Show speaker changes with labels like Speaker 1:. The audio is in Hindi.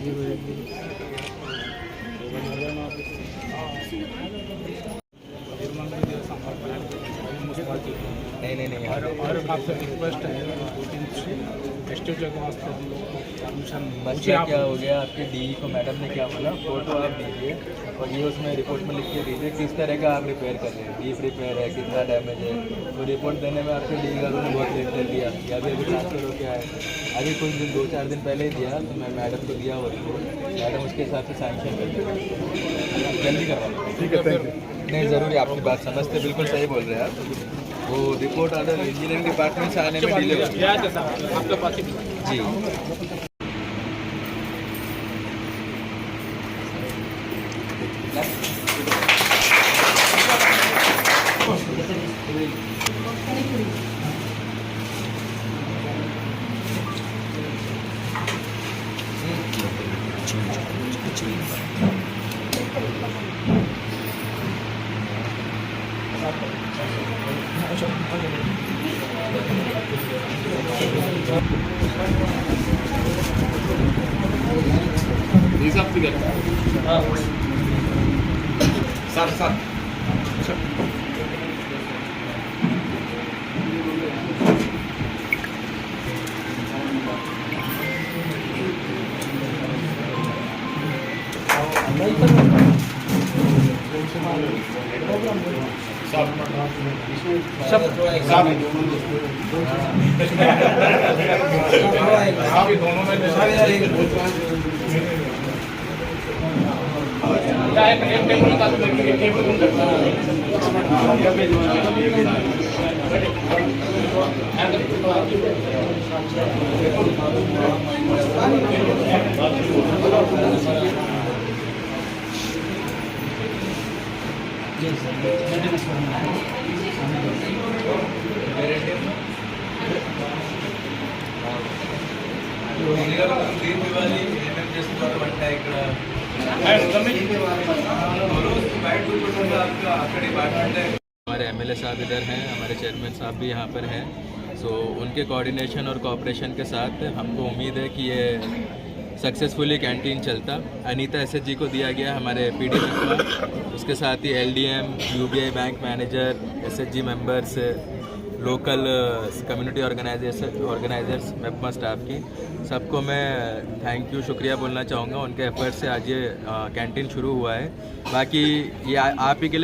Speaker 1: नहीं और आपसे रिक्वेस्ट है 2-3 स्टेट जगह वास्ते हम लोग को परमिशन
Speaker 2: मसला क्या हो गया, आपके डी को मैडम ने क्या बोला, फोटो आप दीजिए और ये उसमें रिपोर्ट में लिख के दीजिए किस तरह का आप रिपेयर कर रहे हैं, डीप रिपेयर है, कितना डैमेज है। तो रिपोर्ट देने में आपके डी का ने बहुत लेट कर दिया या अभी ट्रांसफर हो गया है। अभी कुछ दिन 2-4 दिन पहले ही दिया तो मैं मैडम को दिया वो रिपोर्ट, मैडम उसके हिसाब से सैंक्शन कर देंगे, जल्दी करवा।
Speaker 1: ठीक है, थैंक यू।
Speaker 2: नहीं ज़रूरी, आपकी बात समझते, बिल्कुल सही बोल रहे हैं आप। वो रिपोर्ट ऑर्डर इंजीनियरिंग डिपार्टमेंट से आने में डिले हो गया
Speaker 1: आपके पास
Speaker 2: जी।
Speaker 1: हिसाब से सर दोनों में
Speaker 2: हमारे एमएलए साहब इधर हैं, हमारे चेयरमैन साहब भी यहाँ पर हैं। सो उनके कोऑर्डिनेशन और कोऑपरेशन के साथ हमको उम्मीद है कि ये सक्सेसफुली कैंटीन चलता। अनीता एसएचजी को दिया गया हमारे पीडी मेंबर, उसके साथ ही LDM, UBI bank manager, SHG members, local community organisers, MEPMA staff की सबको मैं थैंक यू शुक्रिया बोलना चाहूँगा। उनके एफर्ट से आज ये कैंटीन शुरू हुआ है। बाकी ये आप ही के लिए